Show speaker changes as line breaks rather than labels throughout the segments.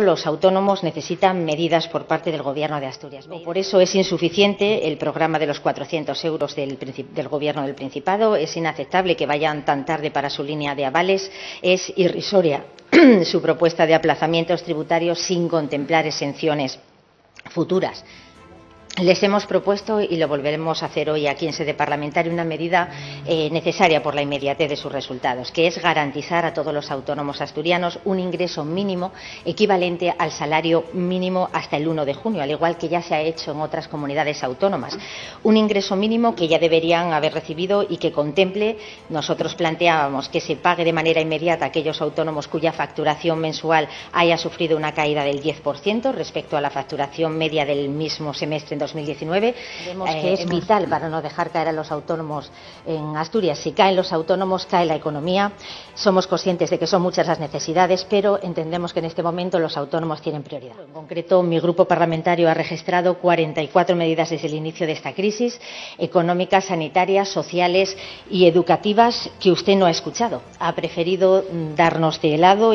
Los autónomos necesitan medidas por parte del Gobierno de Asturias. Por eso es insuficiente el programa de los 400 euros del Gobierno del Principado. Es inaceptable que vayan tan tarde para su línea de avales. Es irrisoria su propuesta de aplazamientos tributarios sin contemplar exenciones futuras. Les hemos propuesto, y lo volveremos a hacer hoy aquí en sede parlamentaria, una medida necesaria por la inmediatez de sus resultados, que es garantizar a todos los autónomos asturianos un ingreso mínimo equivalente al salario mínimo hasta el 1 de junio, al igual que ya se ha hecho en otras comunidades autónomas. Un ingreso mínimo que ya deberían haber recibido y que contemple, nosotros planteábamos que se pague de manera inmediata a aquellos autónomos cuya facturación mensual haya sufrido una caída del 10% respecto a la facturación media del mismo semestre en 2019. Vemos que es vital para no dejar caer a los autónomos en Asturias. Si caen los autónomos, cae la economía. Somos conscientes de que son muchas las necesidades, pero entendemos que en este momento los autónomos tienen prioridad. En concreto, mi grupo parlamentario ha registrado 44 medidas desde el inicio de esta crisis, económicas, sanitarias, sociales y educativas, que usted no ha escuchado. Ha preferido darnos de lado.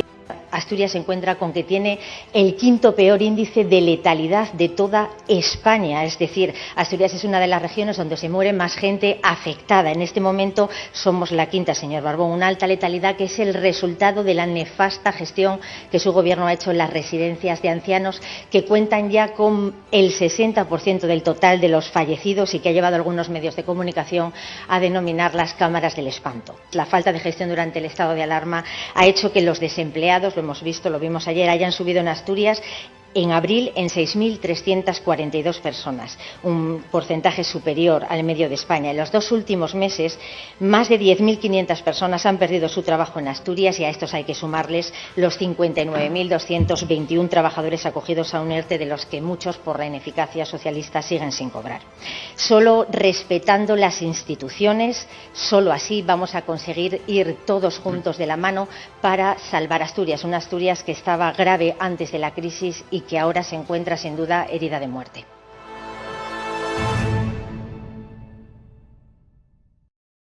Asturias se encuentra con que tiene el quinto peor índice de letalidad de toda España. Es decir, Asturias es una de las regiones donde se muere más gente afectada. En este momento somos la quinta, señor Barbón. Una alta letalidad que es el resultado de la nefasta gestión que su Gobierno ha hecho en las residencias de ancianos, que cuentan ya con el 60% del total de los fallecidos y que ha llevado a algunos medios de comunicación a denominar las cámaras del espanto. La falta de gestión durante el estado de alarma ha hecho que los desempleados, lo hemos visto, lo vimos ayer, hayan subido en Asturias en abril en 6.342 personas, un porcentaje superior al medio de España. En los 2 últimos meses, más de 10.500 personas han perdido su trabajo en Asturias, y a estos hay que sumarles los 59.221 trabajadores acogidos a un ERTE, de los que muchos, por la ineficacia socialista, siguen sin cobrar. Solo respetando las instituciones, solo así vamos a conseguir ir todos juntos de la mano para salvar Asturias, una Asturias que estaba grave antes de la crisis y que ahora se encuentra sin duda herida de muerte.